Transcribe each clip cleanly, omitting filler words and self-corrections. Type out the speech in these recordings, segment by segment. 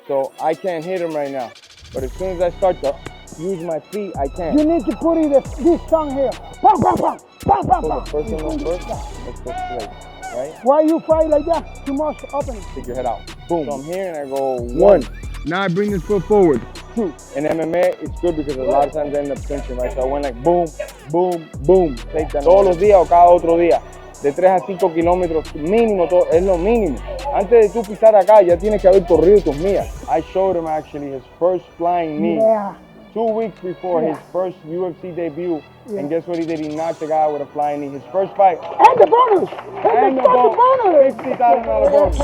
So I can't hit him right now. But as soon as I start to use my feet, I can. You need to put it this tongue here. Pam, pam, pam, pam, pam, So the pam. first one first, let's go straight, right? Why you fight like that? Too much opening. Stick your head out. Boom. So I'm here and I go one. Now I bring this foot forward. Two. In MMA, it's good because a lot of times I end up clinching, right? So I went like boom, boom, boom. Todos los días o cada otro día. De 3 a 5 kilómetros mínimo, es lo mínimo. Antes de tú pisar acá, ya tienes que haber corrido tus mías. I showed him actually his first flying knee. Yeah. 2 weeks before his first UFC debut, and guess what he did? He knocked the guy with a flying knee. His first fight. And the bonus! And the bonus! $50,000 bonus.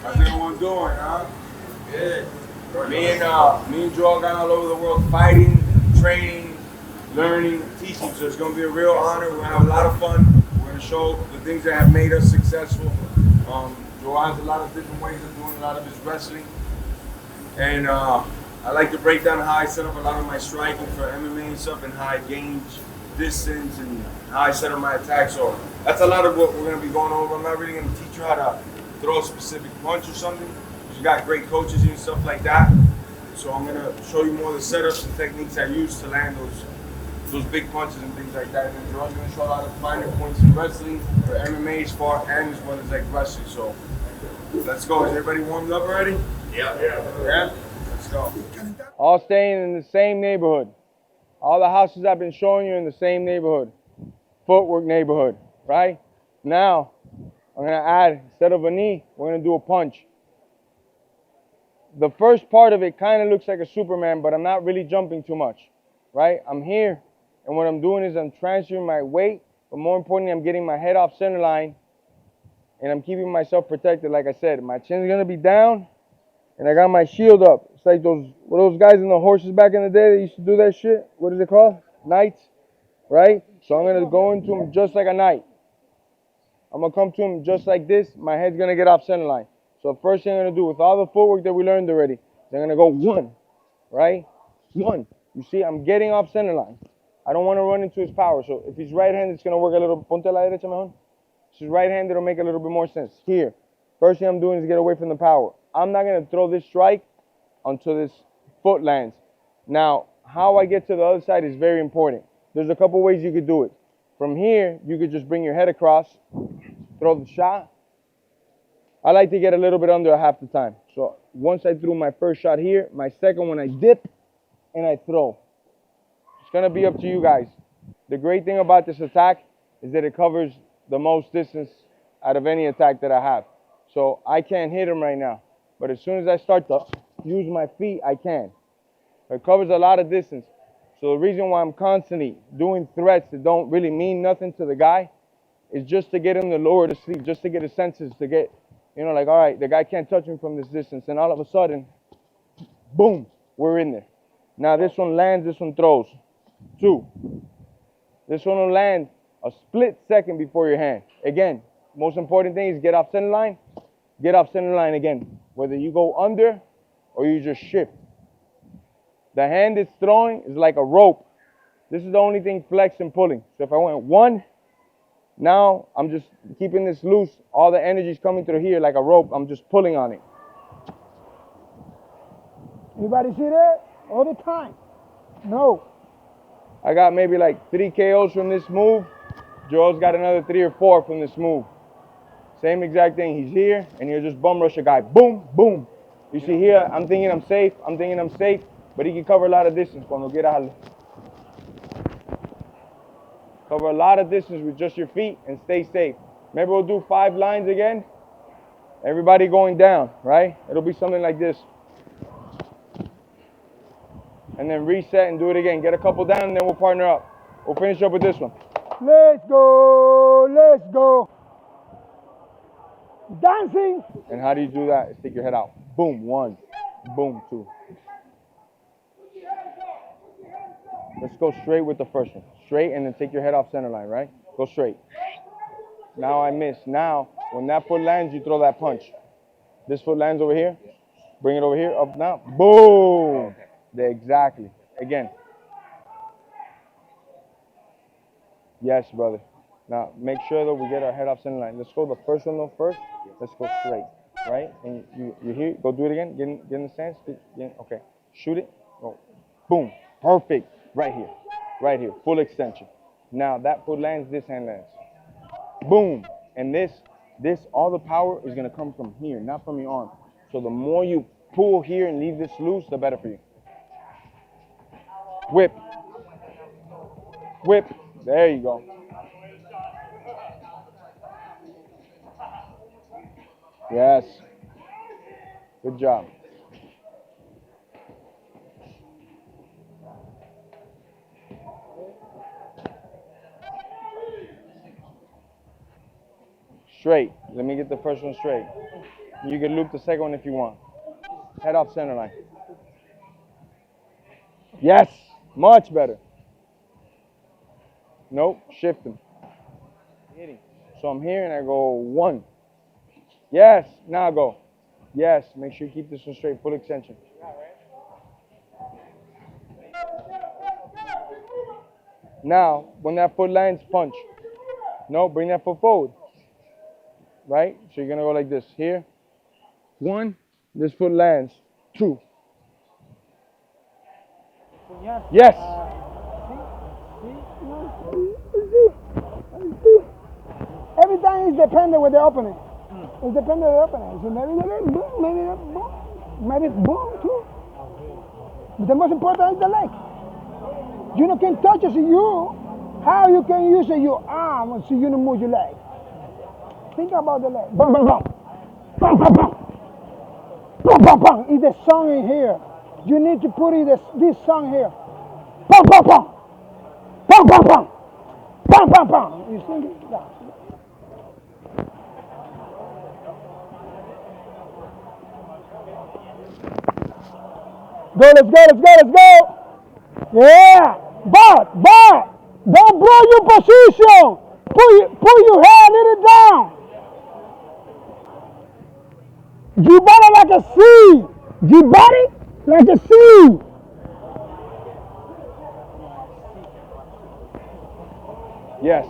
How's everyone doing, huh? Good. Me and Joel got all over the world fighting, training, learning, teaching. So it's gonna be a real honor. We're gonna have a lot of fun. We're gonna show the things that have made us successful. Joel has a lot of different ways of doing a lot of his wrestling. And I like to break down how I set up a lot of my striking for MMA and stuff, and how I gauge distance and how I set up my attacks. So that's a lot of what we're gonna be going over. I'm not really gonna teach you how to throw a specific punch or something. You got great coaches and stuff like that. So I'm gonna show you more of the setups and techniques I use to land those big punches and things like that. And then Joel's gonna show a lot of finer points in wrestling for MMA as far and as well as like wrestling. So let's go. Is everybody warmed up already? Yeah. Let's go. All staying in the same neighborhood. All the houses I've been showing you in the same neighborhood. Footwork neighborhood, right? Now, I'm gonna add, instead of a knee, we're gonna do a punch. The first part of it kind of looks like a Superman, but I'm not really jumping too much, right? I'm here, and what I'm doing is I'm transferring my weight, but more importantly, I'm getting my head off center line, and I'm keeping myself protected. Like I said, my chin's gonna be down, and I got my shield up. It's like those guys in the horses back in the day that used to do that shit. What is it called? Knights, right? So I'm gonna go into him just like a knight. I'm gonna come to him just like this. My head's gonna get off center line. So first thing I'm gonna do with all the footwork that we learned already, I'm gonna go one, right? One. You see, I'm getting off center line. I don't want to run into his power. So if he's right-handed, it's gonna work a little. Ponte la derecha mejor. If he's right-handed, it'll make a little bit more sense. Here, first thing I'm doing is get away from the power. I'm not gonna throw this strike until this foot lands. Now, how I get to the other side is very important. There's a couple ways you could do it. From here, you could just bring your head across, throw the shot. I like to get a little bit under half the time. So once I threw my first shot here, my second one I dip and I throw. It's gonna be up to you guys. The great thing about this attack is that it covers the most distance out of any attack that I have. So I can't hit him right now. But as soon as I start to use my feet, I can. It covers a lot of distance. So the reason why I'm constantly doing threats that don't really mean nothing to the guy is just to get him to lower to sleep, just to get his senses to get, you know, like, all right, the guy can't touch me from this distance. And all of a sudden, boom, we're in there. Now this one lands, this one throws. Two. This one will land a split second before your hand. Again, most important thing is get off center line. Get off center line again. Whether you go under or you just shift. The hand it's throwing is like a rope. This is the only thing flex and pulling. So if I went one, now I'm just keeping this loose. All the energy is coming through here like a rope. I'm just pulling on it. Anybody see that? All the time. No. I got maybe like 3 KOs from this move. Joel's got another 3 or 4 from this move. Same exact thing. He's here, and he'll just bum rush a guy. Boom, boom. You see here, I'm thinking I'm safe. But he can cover a lot of distance. Cuando quieras. Cover a lot of distance with just your feet and stay safe. Maybe we'll do 5 lines again. Everybody going down, right? It'll be something like this. And then reset and do it again. Get a couple down, and then we'll partner up. We'll finish up with this one. Let's go. Let's go. Dancing. And how do you do that? Stick your head out. Boom, 1. Boom, 2. Let's go straight with the first one. Straight, and then take your head off center line, right? Go straight. Now I miss. Now, when that foot lands, you throw that punch. This foot lands over here. Bring it over here. Up now. Boom. Exactly. Again. Yes, brother. Now, make sure that we get our head off center line. Let's go the first one though first. Let's go straight, right? And you hear, go do it again. Get in the stance. Okay. Shoot it. Go. Boom. Perfect. Right here. Right here. Full extension. Now, that foot lands, this hand lands. Boom. And this, all the power is going to come from here, not from your arm. So the more you pull here and leave this loose, the better for you. Whip. Whip. There you go. Yes. Good job. Straight. Let me get the first one straight. You can loop the second one if you want. Head off center line. Yes. Much better. Nope. Shift him. Hitting. So I'm here and I go 1. Yes. Now go. Yes. Make sure you keep this one straight. Full extension. Now, when that foot lands, punch. No, bring that foot forward. Right? So you're going to go like this. Here. 1. This foot lands. 2. Yes. Every time it's dependent with the opponent. It's dependent with the opponent. So maybe boom too. But the most important is the leg. You know, can touch it, how you can use your arm so you don't move your leg. Think about the leg. Bum, bum, bum. Bum, bum, bum. Bum, bum, bum. Is the song in here. You need to put this song here. Bum, bum, bum. Bum, bum, bum. Bum, bum, bum. You sing it? Yeah. Go, let's go, let's go, let's go. Yeah. But, don't blow your position. Put your head a little down. You body like a C. You body like a C. Yes.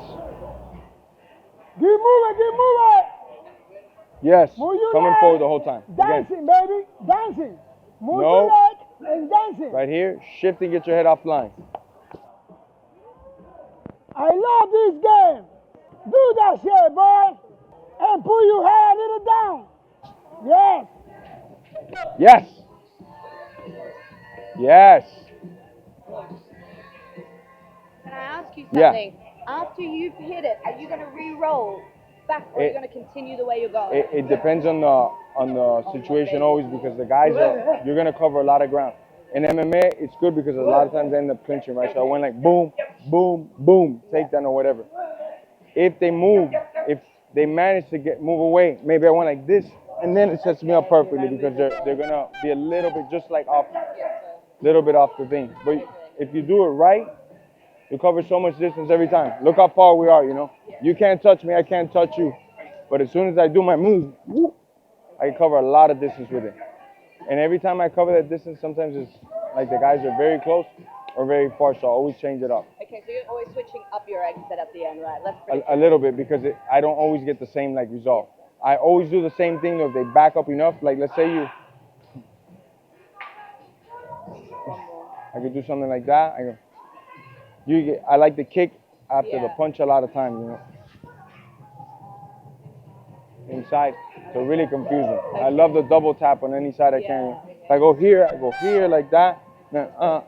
Keep moving, keep moving. Yes. Move your Coming leg. forward the whole time. Dancing, baby. Dancing. Move No. your leg and dancing. Right here. Shift and get your head off line. I love this game. Do that shit, boy. And pull your head a little down. Yes. Yes. Yes. Can I ask you Yeah. something? After you've hit it, are you going to re-roll back, or are you going to continue the way you're going? It depends on the situation always, because the guys you're gonna cover a lot of ground. In MMA, it's good because a lot of times they end up clinching, right? So I went like boom, boom, boom, takedown or whatever. If they move, if they manage to move away, maybe I went like this, and then it sets me up perfectly because they're gonna be a little bit just like off, little bit off the thing. But if you do it right, you cover so much distance every time. Look how far we are, you know. You can't touch me, I can't touch you. But as soon as I do my move, whoop, I can cover a lot of distance with it. And every time I cover that distance, sometimes it's like the guys are very close or very far, so I always change it up. Okay, so you're always switching up your exit at the end, right? That's pretty A little bit, because I don't always get the same like result. I always do the same thing though, if they back up enough. Like let's say I could do something like that. I like the kick after the punch a lot of time, you know. Inside, so really confusing. I love the double tap on any side I can. If I go here like that. Then Thank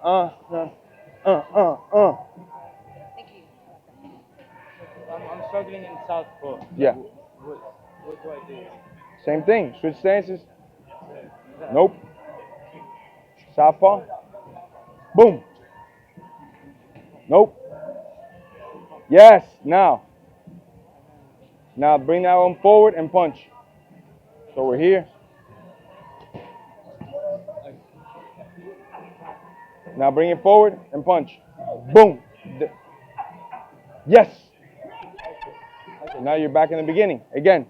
you. I'm struggling in Southpaw. Yeah. What do I do? Same thing. Switch stances. Nope. Southpaw. Boom. Nope. Yes. Now bring that one forward and punch. So we're here. Now bring it forward and punch. Boom. Yes. Now you're back in the beginning. Again.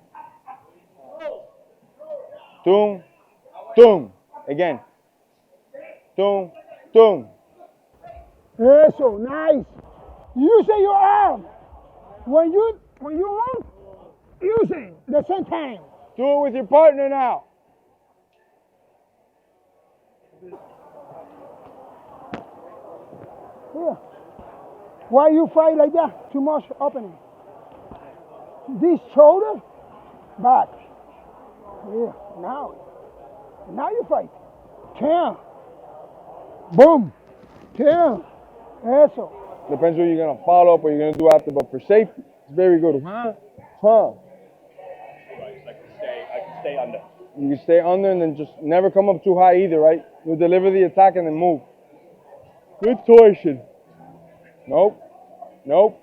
Tung. Tung. Again. Tung. Tung. Eso, nice. Use your arm. When you move, use it the same time. Do it with your partner now. Yeah. Why you fight like that? Too much opening. This shoulder, back. Yeah. Now you fight. Turn. Boom. Turn. Eso. Depends what you're gonna follow up or you're gonna do after, but for safety, it's very good. Huh? Right, so I can stay under. You can stay under and then just never come up too high either, right? You deliver the attack and then move. Good torsion. Nope. Nope.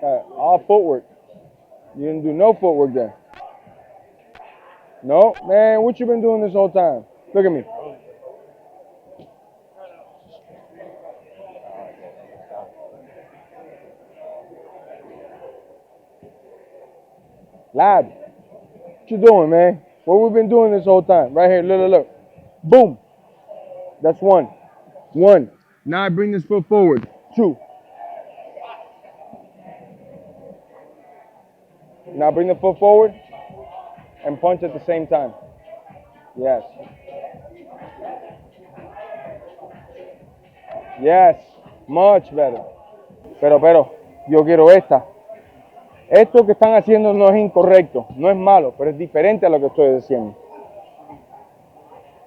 All footwork. You didn't do no footwork there. No, man, what you been doing this whole time? Look at me. Lad, what you doing, man? What we been doing this whole time? Right here, look. Boom. That's one. One. Now I bring this foot forward. Two. Now bring the foot forward and punch at the same time. Yes. Yes. Much better. Pero, yo quiero esta. Esto que están haciendo no es incorrecto, no es malo, pero es diferente a lo que estoy haciendo.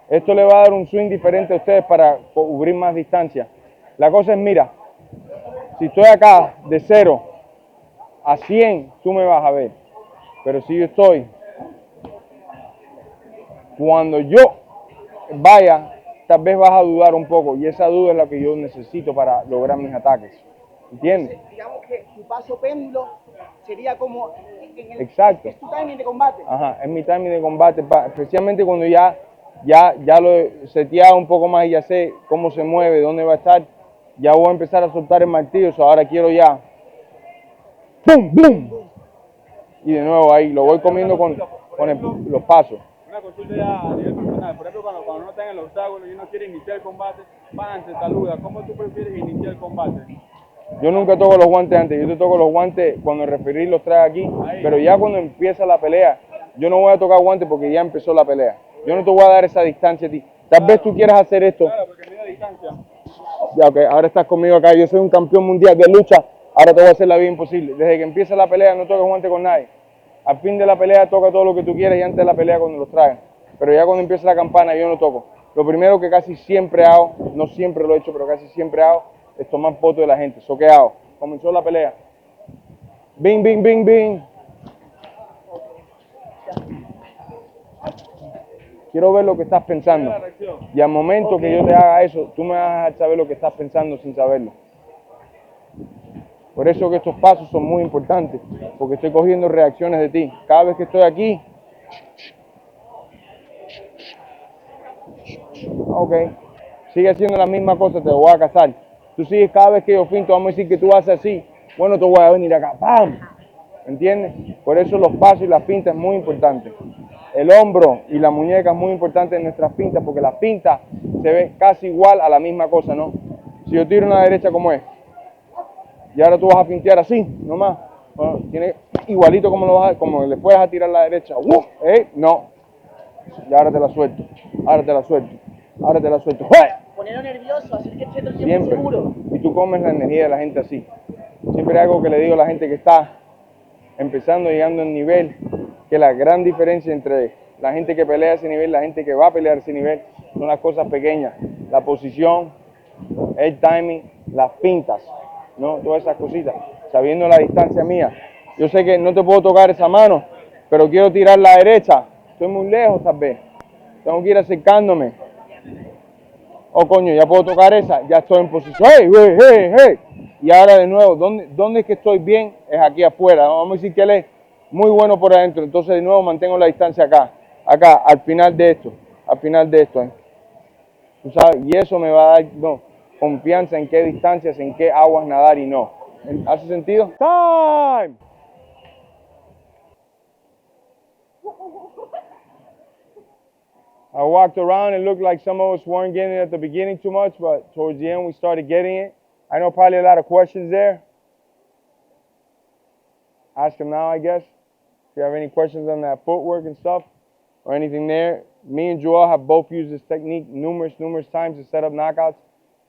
Esto le va a dar un swing diferente a ustedes para cubrir más distancia. La cosa es, mira, si estoy acá de 0 a 100, tú me vas a ver. Pero si yo estoy, cuando yo vaya, tal vez vas a dudar un poco. Y esa duda es la que yo necesito para lograr mis ataques. ¿Entiendes? Digamos que tu paso péndulo sería como en el, Exacto. es tu timing de combate. Ajá, es mi timing de combate, especialmente cuando ya lo he seteado un poco más y ya sé cómo se mueve, dónde va a estar. Ya voy a empezar a soltar el martillo, ahora quiero ya. ¡Pum! ¡Bum! Y de nuevo ahí, lo voy comiendo con los pasos. Una consulta ya a nivel personal. Por ejemplo, cuando uno está en el obstáculo y uno quiere iniciar el combate, te saluda. ¿Cómo tú prefieres iniciar el combate? Yo nunca toco los guantes antes, yo te toco los guantes cuando el referee los trae aquí, pero ya cuando empieza la pelea, yo no voy a tocar guantes porque ya empezó la pelea. Yo no te voy a dar esa distancia a ti. Tal vez tú quieras hacer esto. Claro, porque mira distancia. Ya, ok, ahora estás conmigo acá, yo soy un campeón mundial de lucha, ahora te voy a hacer la vida imposible. Desde que empieza la pelea no toques guantes con nadie. Al fin de la pelea toca todo lo que tú quieras y antes de la pelea cuando los traen. Pero ya cuando empieza la campana yo no toco. Lo primero que casi siempre hago, no siempre lo he hecho, pero casi siempre hago, es tomar fotos de la gente. ¿So qué hago? Comenzó la pelea. Bing, bing, bing, bing. Quiero ver lo que estás pensando. Y al momento que yo te haga eso, tú me vas a dejar saber lo que estás pensando sin saberlo. Por eso que estos pasos son muy importantes, porque estoy cogiendo reacciones de ti. Cada vez que estoy aquí, ok, sigue haciendo la misma cosa, te lo voy a cazar. Tú sigues cada vez que yo finto, vamos a decir que tú haces así, bueno, te voy a venir acá, ¡pam! ¿Entiendes? Por eso los pasos y las fintas es muy importante. El hombro y la muñeca es muy importante en nuestras fintas, porque la finta se ve casi igual a la misma cosa, ¿no? Si yo tiro una derecha como es, y ahora tú vas a fintear así, nomás, bueno, tiene igualito como le puedes a tirar la derecha, no, y ahora te la suelto, ahora te la suelto, ahora te la suelto, Ponerlo nervioso, hacer que esté todo el tiempo siempre, seguro. y tú comes la energía de la gente así. Siempre hay algo que le digo a la gente que está empezando, llegando al nivel, que la gran diferencia entre la gente que pelea a ese nivel y la gente que va a pelear a ese nivel son las cosas pequeñas, la posición, el timing, las fintas, ¿no? Todas esas cositas, sabiendo la distancia mía. Yo sé que no te puedo tocar esa mano, pero quiero tirar la derecha, estoy muy lejos tal vez, tengo que ir acercándome. Oh coño, ya puedo tocar esa, ya estoy en posición, hey. Y ahora de nuevo, ¿dónde es que estoy bien? Es aquí afuera, vamos a decir que él es muy bueno por adentro, entonces de nuevo mantengo la distancia acá, al final de esto, ¿Tú sabes? Y eso me va a dar confianza en qué distancias, en qué aguas nadar y no. ¿Hace sentido? Time! I walked around, it looked like some of us weren't getting it at the beginning too much, but towards the end we started getting it. I know probably a lot of questions there. ask him now, I guess. If you have any questions on that footwork and stuff or anything there. Me and Joel have both used this technique numerous times to set up knockouts.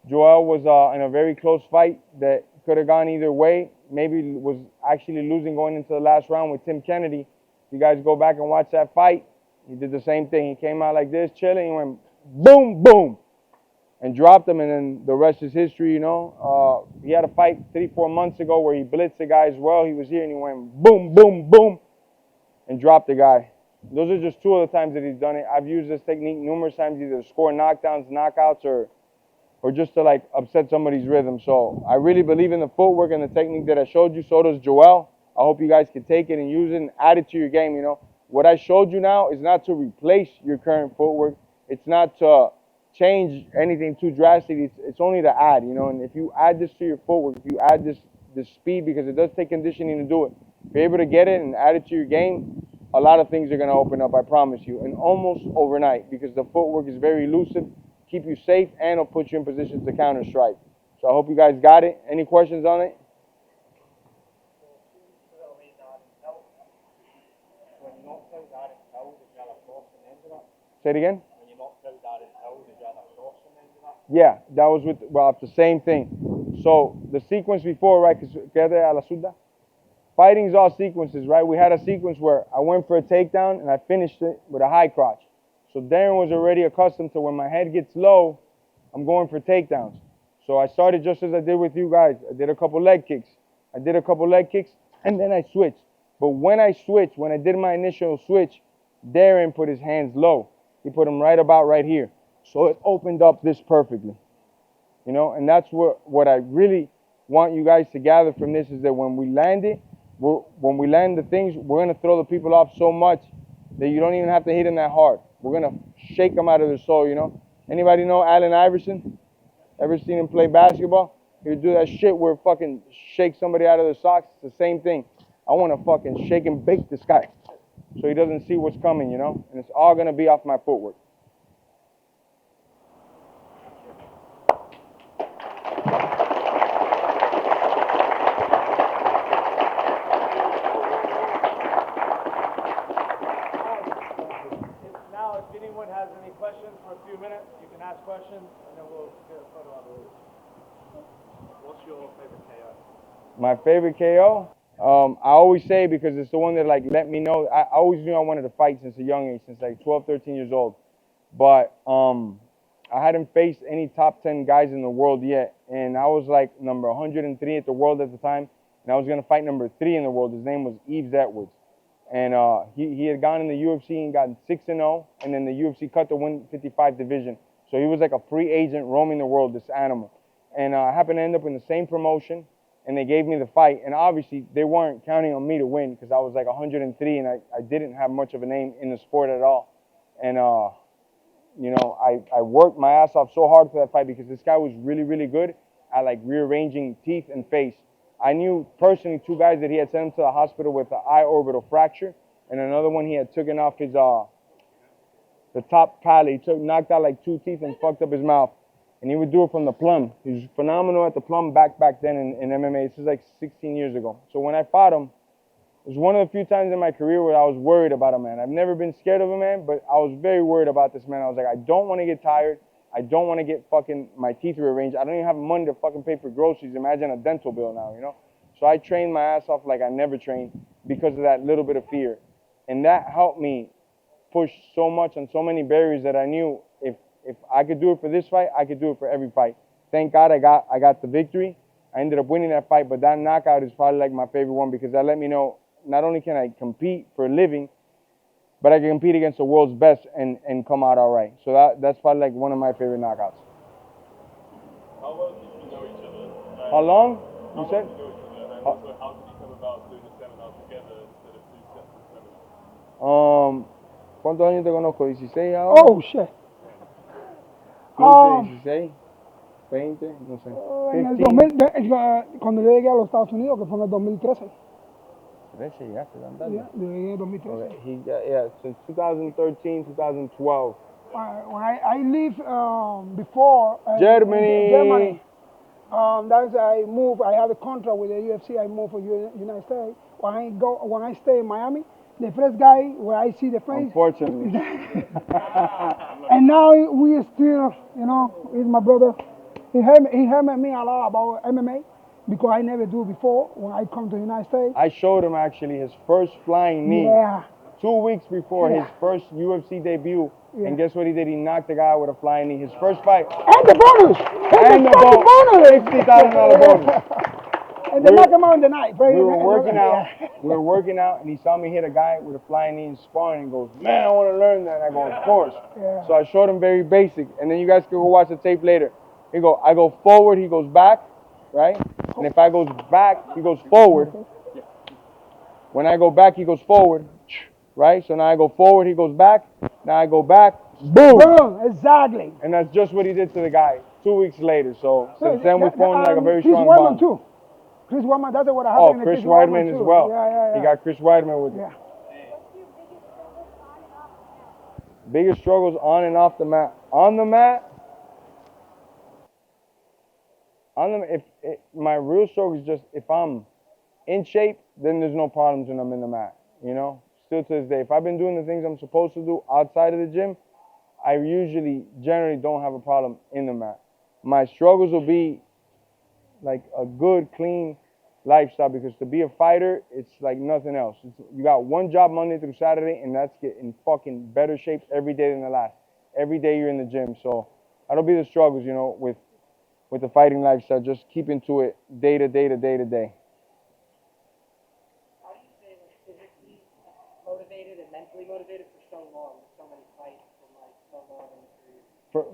Joel was in a very close fight that could have gone either way. Maybe was actually losing going into the last round with Tim Kennedy. If you guys go back and watch that fight, he did the same thing. He came out like this, chilling, and went boom, boom, and dropped him, and then the rest is history, you know. He had a fight 3-4 months ago where he blitzed the guy as well. He was here, and he went boom, boom, boom, and dropped the guy. Those are just 2 of the times that he's done it. I've used this technique numerous times, either to score knockdowns, knockouts, or just to like upset somebody's rhythm. So I really believe in the footwork and the technique that I showed you. So does Joel. I hope you guys can take it and use it and add it to your game, you know. What I showed you now is not to replace your current footwork. It's not to change anything too drastically. It's only to add, you know. And if you add this to your footwork, if you add this speed, because it does take conditioning to do it, if you're able to get it and add it to your game, a lot of things are going to open up, I promise you, and almost overnight, because the footwork is very elusive, keep you safe, and it'll put you in positions to counter strike. So I hope you guys got it. Any questions on it? Say it again? Yeah, that was with, well, it's the same thing. So the sequence before, right, fighting's all sequences, right? We had a sequence where I went for a takedown and I finished it with a high crotch. So Darren was already accustomed to when my head gets low, I'm going for takedowns. So I started just as I did with you guys. I did a couple leg kicks. And then I switched. But when I switched, when I did my initial switch, Darren put his hands low. He put them right about right here. So it opened up this perfectly. You know, and that's what I really want you guys to gather from this, is that when we land it, when we land the things, we're going to throw the people off so much that you don't even have to hit them that hard. We're going to shake them out of their soul, you know. Anybody know Allen Iverson? Ever seen him play basketball? He would do that shit where fucking shake somebody out of their socks. It's the same thing. I want to fucking shake and bake this guy so he doesn't see what's coming, you know. And it's all going to be off my footwork. Questions, and then we'll get a photo out of it. What's your favorite KO? My favorite KO? I always say, because it's the one that like let me know. I always knew I wanted to fight since a young age, since like 12, 13 years old. But I hadn't faced any top 10 guys in the world yet. And I was like number 103 at the world at the time. And I was going to fight number 3 in the world. His name was Yves Edwards. And he had gone in the UFC and gotten 6-0. And then the UFC cut the 155 division. So he was like a free agent roaming the world, this animal. And I happened to end up in the same promotion, and they gave me the fight. And obviously, they weren't counting on me to win, because I was like 103, and I didn't have much of a name in the sport at all. And, you know, I worked my ass off so hard for that fight, because this guy was really, really good at like rearranging teeth and face. I knew personally 2 guys that he had sent him to the hospital with an eye orbital fracture, and another one he had taken off his the top palate. He knocked out like 2 teeth and fucked up his mouth. And he would do it from the plum. He was phenomenal at the plum back then in MMA. This is like 16 years ago. So when I fought him, it was one of the few times in my career where I was worried about a man. I've never been scared of a man, but I was very worried about this man. I was like, I don't want to get tired. I don't want to get fucking my teeth rearranged. I don't even have money to fucking pay for groceries. Imagine a dental bill now, you know? So I trained my ass off like I never trained because of that little bit of fear. And that helped me push so much on so many barriers that I knew if I could do it for this fight, I could do it for every fight. Thank God I got the victory. I ended up winning that fight, but that knockout is probably like my favorite one, because that let me know not only can I compete for a living, but I can compete against the world's best and come out all right. So that's probably like one of my favorite knockouts. How well did you know each other? How long? You said? How did you know each other? And also, how did you come about doing a seminar together instead of 2 separate seminars? ¿Cuántos años te conozco? 16 ahora. Oh, shit. 15, 16, 20, no sé. En el 15. 2000, cuando yo llegué a los Estados Unidos, que fue en el 2013. 13 llegaste a Yeah, yo llegué en el 2013. Okay. So 2013, 2012. When I lived before Germany. That's I moved. I had a contract with the UFC. I moved for United States. when I stay in Miami, the first guy where I see the face. Unfortunately. And now we still, you know, he's my brother. He helped me a lot about MMA because I never do before when I come to the United States. I showed him actually his first flying knee Yeah. 2 weeks before his first UFC debut. And guess what he did? He knocked the guy out with a flying knee. His first fight. And the bonus! And the bonus! $50,000 bonus. And they knock him out in the night. We were working out. We were working out, and he saw me hit a guy with a flying knee in sparring, and goes, "Man, I want to learn that." And I go, "Of course." Yeah. So I showed him very basic, and then you guys can go watch the tape later. I go forward, he goes back, right? And if I goes back, he goes forward. When I go back, he goes forward, right? So now I go forward, he goes back. Now I go back, boom. Boom, exactly. And that's just what he did to the guy 2 weeks later. So since then we formed like a very Chris strong Weidman bond. too. Chris Weidman, that's what Oh, happened. Chris Weidman as well. Yeah. He got Chris Weidman with him. Yeah. Biggest struggles on and off the mat. On the mat, my real struggle is just if I'm in shape, then there's no problems when I'm in the mat. You know, still to this day, if I've been doing the things I'm supposed to do outside of the gym, I generally don't have a problem in the mat. My struggles will be like a good, clean lifestyle, because to be a fighter, it's like nothing else. You got one job Monday through Saturday, and that's get in fucking better shape every day than the last. Every day you're in the gym. So that'll be the struggles, you know, with the fighting lifestyle, just keeping to it day to day to day to day. How do you stay physically motivated and mentally motivated for so long, with so many fights and like so long in the career?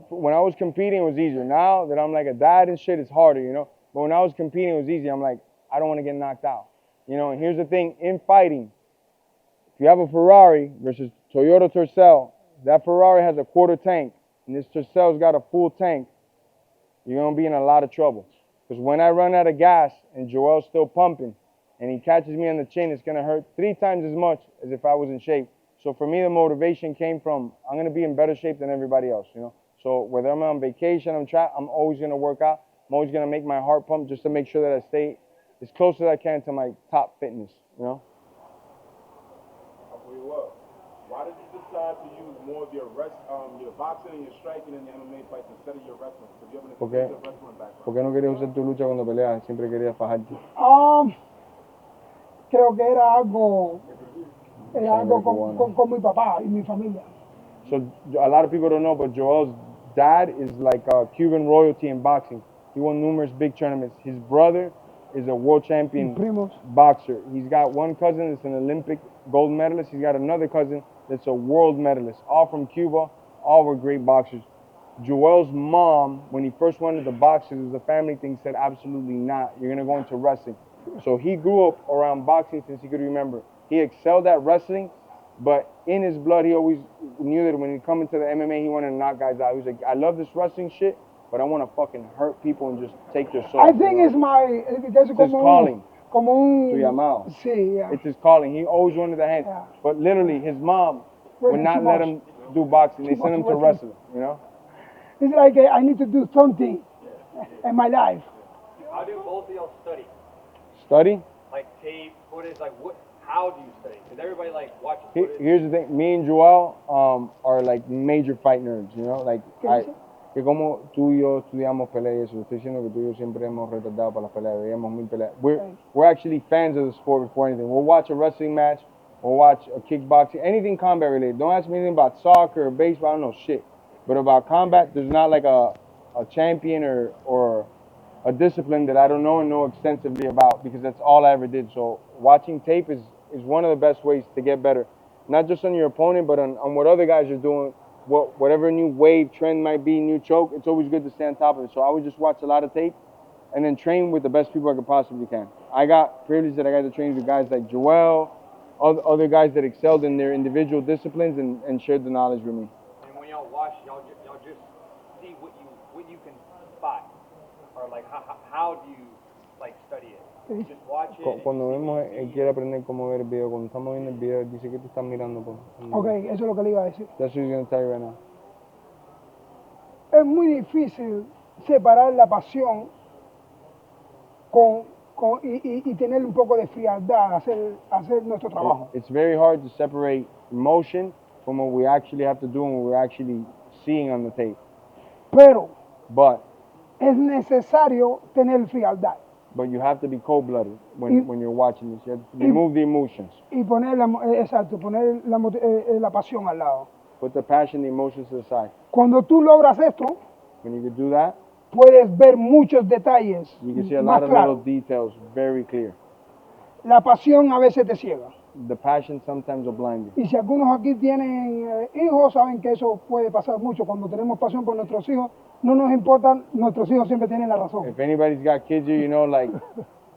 For when I was competing, it was easier. Now that I'm like a dad and shit, it's harder, you know. But when I was competing, it was easy. I'm like, I don't want to get knocked out, you know. And here's the thing: in fighting, if you have a Ferrari versus Toyota Tercel, that Ferrari has a quarter tank, and this Tercel's got a full tank. You're gonna be in a lot of trouble. Because when I run out of gas and Joel's still pumping, and he catches me on the chin, it's gonna hurt 3 times as much as if I was in shape. So for me, the motivation came from I'm gonna be in better shape than everybody else, you know. So whether I'm on vacation, I'm always gonna work out. I'm always gonna make my heart pump just to make sure that I stay as close as I can to my top fitness, you know. Why did you decide to use more of your boxing and your striking in the MMA fights instead of your wrestling? Because you have an extensive wrestling background. ¿Por qué no querías usar tu lucha cuando peleas? Siempre querías fajarte. Creo que era algo con mi papá y mi familia. So a lot of people don't know, but Joel's dad is like Cuban royalty in boxing. He won numerous big tournaments. His brother is a world champion boxer. He's got one cousin that's an Olympic gold medalist. He's got another cousin that's a world medalist. All from Cuba. All were great boxers. Joel's mom, when he first wanted to box, it was a family thing, said absolutely not. You're going to go into wrestling. So he grew up around boxing since he could remember. He excelled at wrestling, but in his blood, he always knew that when he come into the MMA, he wanted to knock guys out. He was like, I love this wrestling shit, but I want to fucking hurt people and just take their soul. I think it's his calling. Tu llamado. Sí, yeah. It's his calling. He always wanted the hand. Yeah. But literally, his mom would not let him do boxing. They sent him to wrestling, you know? It's like I need to do something in my life. How do both of y'all study? Study? Like tape, footage, like what? How do you study? Because everybody like watches footage. Here's the thing. Me and Joel are like major fight nerds, you know? Like que como tú y yo estudiamos pelea y eso, estoy diciendo que tú y yo siempre hemos retardado para las peleas, veíamos 1000 peleas. We're actually fans of the sport before anything. We'll watch a wrestling match, we'll watch a kickboxing, anything combat related. Don't ask me anything about soccer or baseball, I don't know shit. But about combat, there's not like a champion or a discipline that I don't know and know extensively about, because that's all I ever did. So watching tape is one of the best ways to get better. Not just on your opponent, but on what other guys are doing. Whatever new wave, trend might be, new choke, it's always good to stay on top of it. So I would just watch a lot of tape and then train with the best people I could possibly can. I got privilege that I got to train with guys like Joel, other guys that excelled in their individual disciplines and shared the knowledge with me. And when y'all watch, y'all just see what you can spot, or like how do you like study it? You just watch it. Cuando vemos, él quiere aprender cómo ver el video. Cuando estamos viendo el video, él dice que tú estás mirando. Okay, eso es lo que le iba a decir. That's what he's going to tell you right now. Es muy difícil separar la pasión con y tener un poco de frialdad, hacer nuestro trabajo. It's very hard to separate emotion from what we actually have to do and what we're actually seeing on the tape. Pero But es necesario tener frialdad you have to be cold-blooded when you're watching this. You have to remove the emotions. y poner la pasión al lado. Put the passion, the emotions to the side. Cuando tú logras esto, When you can do that, puedes ver muchos detalles you can see a más lot of little claros. details very clear. La pasión a veces te ciega. The passion sometimes will blind you. Y si algunos aquí tienen hijos, saben que eso puede pasar mucho. Cuando tenemos pasión por nuestros hijos, no nos importa, nuestros hijos siempre tienen la razón. If anybody's got kids here, you know, like,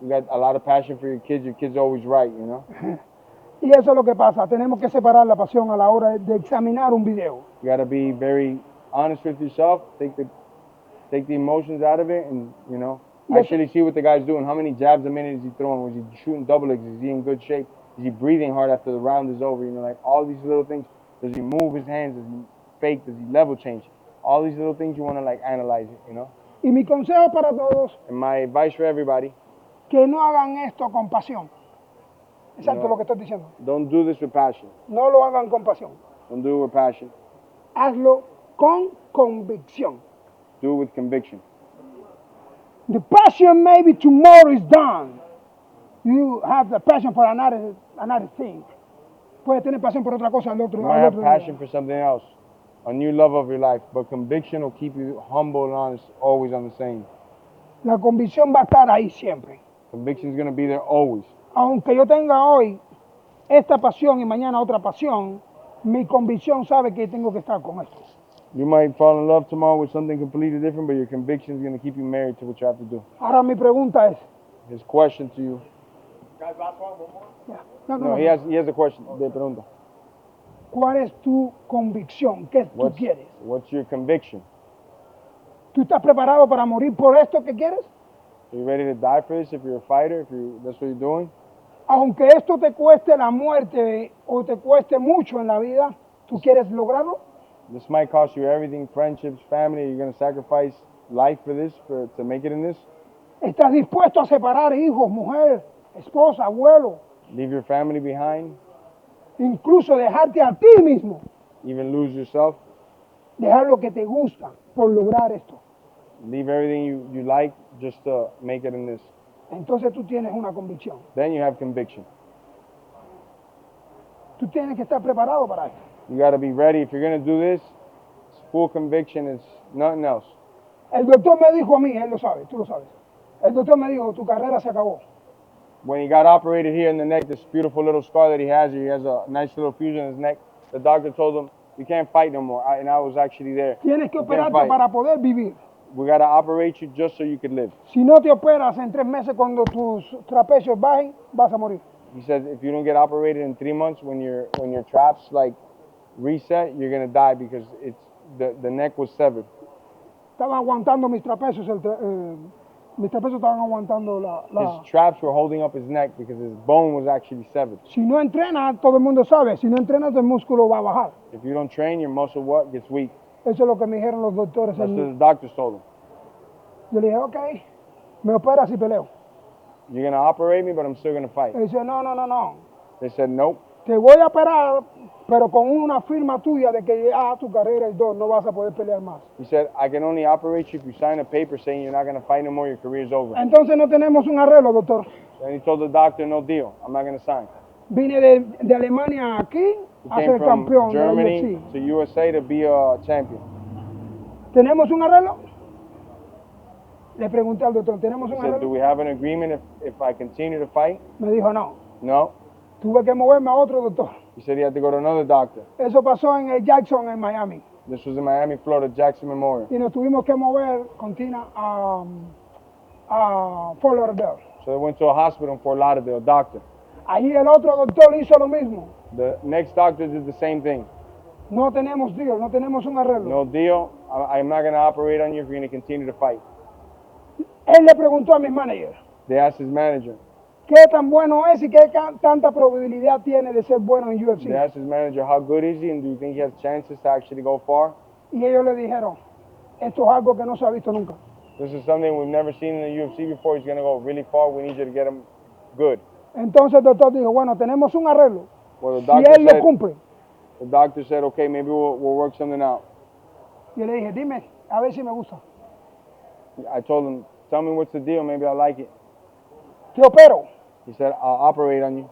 you got a lot of passion for your kids are always right, you know? Y eso es lo que pasa. Tenemos que separar la pasión a la hora de examinar un video. You got to be very honest with yourself, take the emotions out of it, and, you know, actually see what the guy's doing. How many jabs a minute is he throwing? Was he shooting double legs? Is he in good shape? Is he breathing hard after the round is over? You know, like all these little things. Does he move his hands? Does he fake? Does he level change? All these little things you want to like analyze it, you know? Y mi consejo para todos, And my advice for everybody, que no hagan esto con pasión. Exacto No. lo que estoy diciendo. don't do this with passion. No lo hagan con pasión. Don't do it with passion. Hazlo con convicción. Do it with conviction. The passion maybe tomorrow is done. You have the passion for another thing. Puedes tener pasión por otra cosa al otro. You might have passion for something else, a new love of your life, but conviction will keep you humble and honest, always on the same. La convicción va a estar ahí siempre. Conviction is going to be there always. Aunque yo tenga hoy esta pasión y mañana otra pasión, mi convicción sabe que tengo que estar con esto. You might fall in love tomorrow with something completely different, but your conviction is going to keep you married to what you have to do. Ahora mi pregunta es, His question to you. Guys, last one more. No, he has a question. De pregunta. ¿cuál es tu convicción? ¿Qué tú quieres? What's your conviction? ¿Tú estás preparado para morir por esto que quieres? Are you ready to die for this if you're a fighter, that's what you're doing? Aunque esto te cueste la muerte o te cueste mucho en la vida, ¿tú quieres lograrlo? This might cost you everything, friendships, family. You're going to sacrifice life for this, to make it in this? ¿Estás dispuesto a separar hijos, mujer, esposa, abuelo? Leave your family behind? Incluso dejarte a ti mismo, Even lose yourself? dejar lo que te gusta por lograr esto. Leave everything you like just to make it in this? Entonces tú tienes una convicción. Then you have conviction. Tú tienes que estar preparado para esto. You got to be ready. If you're going to do this, it's full conviction. It's nothing else. El doctor me dijo a mí, él lo sabe, tú lo sabes. El doctor me dijo, tu carrera se acabó. When he got operated here in the neck, this beautiful little scar that he has here, he has a nice little fusion in his neck. The doctor told him, you can't fight no more. And I was actually there. Tienes que You can't operarte fight. para poder vivir. We got to operate you just so you could live. Si no te operas en 3 meses cuando tus trapecios bajen, vas a morir. He said if you don't get operated in 3 months, when your traps like reset, you're gonna die because it's the neck was severed. Estaban aguantando mis trapecios, mis trapecios estaban aguantando His traps were holding up his neck because his bone was actually severed. Si no entrenas, todo el mundo sabe, si no entrenas el músculo va a bajar. If you don't train, your muscle gets weak. Eso es lo que me dijeron los doctores. That's what the doctors told him. Yo le dije, ok, me operas y peleo. You're gonna operate me, but I'm still gonna fight. Él dice, no. They said nope. Te voy a operar, pero con una firma tuya de que ya tu carrera es no vas a poder pelear más. He said I can only operate you if you sign a paper saying you're not gonna fight no more. Your career's over. Entonces no tenemos un arreglo, doctor. And he told the doctor, no deal. I'm not gonna sign. Vine de Alemania aquí He a came ser from campeón de la Germany UFC. to USA to be a champion. ¿Tenemos un arreglo? Le pregunté al doctor, ¿tenemos He un said, do arreglo? we have an agreement if I continue to fight? Me dijo, no. No. Tuve que moverme a otro doctor. He said he had to go to another doctor. Eso pasó en el Jackson, en Miami. This was in Miami, Florida, Jackson Memorial. Y nos tuvimos que mover con Tina a Fort Lauderdale. So they went to a hospital in Fort Lauderdale, a doctor. Allí el otro doctor hizo lo mismo. The next doctor did the same thing. No tenemos deal, no tenemos un arreglo. No deal. I'm not going to operate on you if you're going to continue to fight. Él le preguntó a mis managers, They asked his manager. ¿qué tan bueno es y qué tanta probabilidad tiene de ser bueno en UFC? They asked his manager, how good is he and do you think he has chances to actually go far? Y ellos le dijeron, esto es algo que no se ha visto nunca. This is something we've never seen in the UFC before. He's going to go really far. We need you to get him good. Entonces el doctor dijo, bueno, tenemos un arreglo. Well, the Si doctor él lo cumple. The doctor said, okay, maybe we'll work something out. Yo le dije, dime, a ver si me gusta. I told him, tell me what's the deal, maybe I like it. Te opero. He said, I'll operate on you.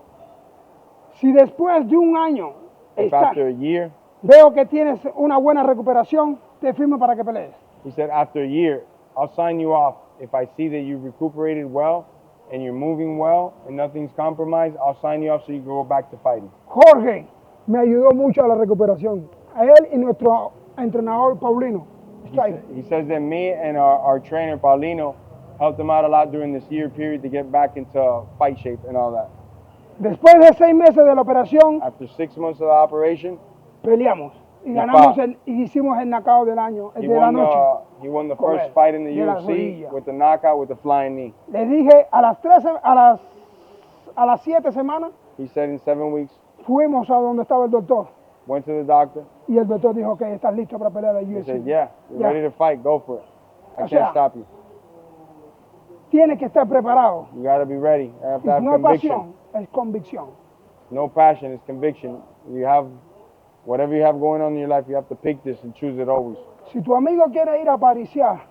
Si después de un año If after a year, veo que tienes una buena recuperación, te firmo para que pelees. he said, after a year, I'll sign you off. If I see that you've recuperated well and you're moving well and nothing's compromised, I'll sign you off so you can go back to fighting. Jorge me ayudó mucho a la recuperación. A él y nuestro entrenador Paulino. He says that me and our trainer Paulino helped him out a lot during this year period to get back into fight shape and all that. Después de 6 meses de la operación, after 6 months of the operation, peleamos y ganamos y hicimos el knockout del año, el de la noche. He won the first fight in the UFC with the knockout with the flying knee. Le dije a las 7 semanas. He said in 7 weeks. Fuimos a donde estaba el doctor. Went to the doctor. Y el doctor dijo, okay, estás listo para pelear a UFC. He said, yeah, you're ready to fight, go for it. I can't stop you. Tienes que estar preparado. You got to be ready. You have to have no conviction. Pasión, es convicción. No passion, it's conviction. You have whatever you have going on in your life, you have to pick this and choose it always. Si tu amigo quiere ir a pariciar,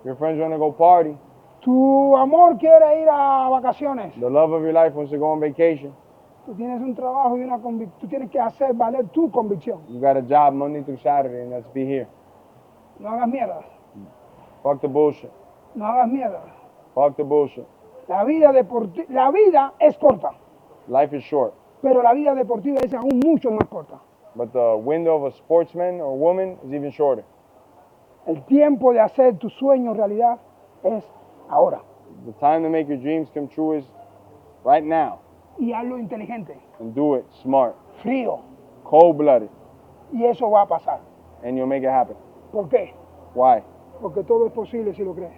your friends want to go party. Tu amor quiere ir a vacaciones. The love of your life wants to go on vacation. Tú tienes un trabajo y tú tienes que hacer valer tu convicción. You got a job Monday through Saturday and that's be here. No hagas mierda. Fuck the bullshit. No hagas mierda. Fuck the bullshit. La vida es corta. Life is short. Pero la vida deportiva es aún mucho más corta. But the window of a sportsman or woman is even shorter. El tiempo de hacer tu sueño realidad es ahora. The time to make your dreams come true is right now. Y hazlo inteligente. And do it smart. Frío. Cold-blooded. Y eso va a pasar. And you'll make it happen. ¿Por qué? Why? Porque todo es posible si lo crees.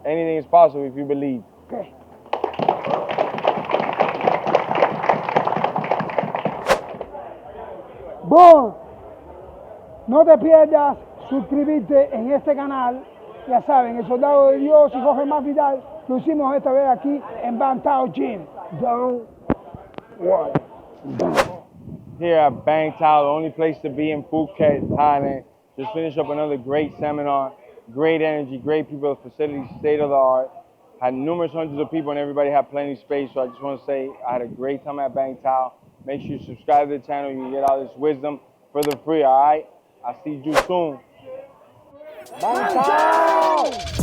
Anything is possible if you believe. Okay. Bon, no te pierdas suscribirte en este canal. Ya saben, el Soldado de Dios y Jorge MASVIDAL lo hicimos esta vez aquí en Bangtao Gym. Down, one, down. Here at Bangtao, the only place to be in Phuket, Thailand. Just finished up another great seminar. Great energy, great people, the facilities, state of the art. Had numerous hundreds of people and everybody had plenty of space. So I just want to say I had a great time at Bangtao. Make sure you subscribe to the channel. You can get all this wisdom for the free, all right? I'll see you soon. Bangtao!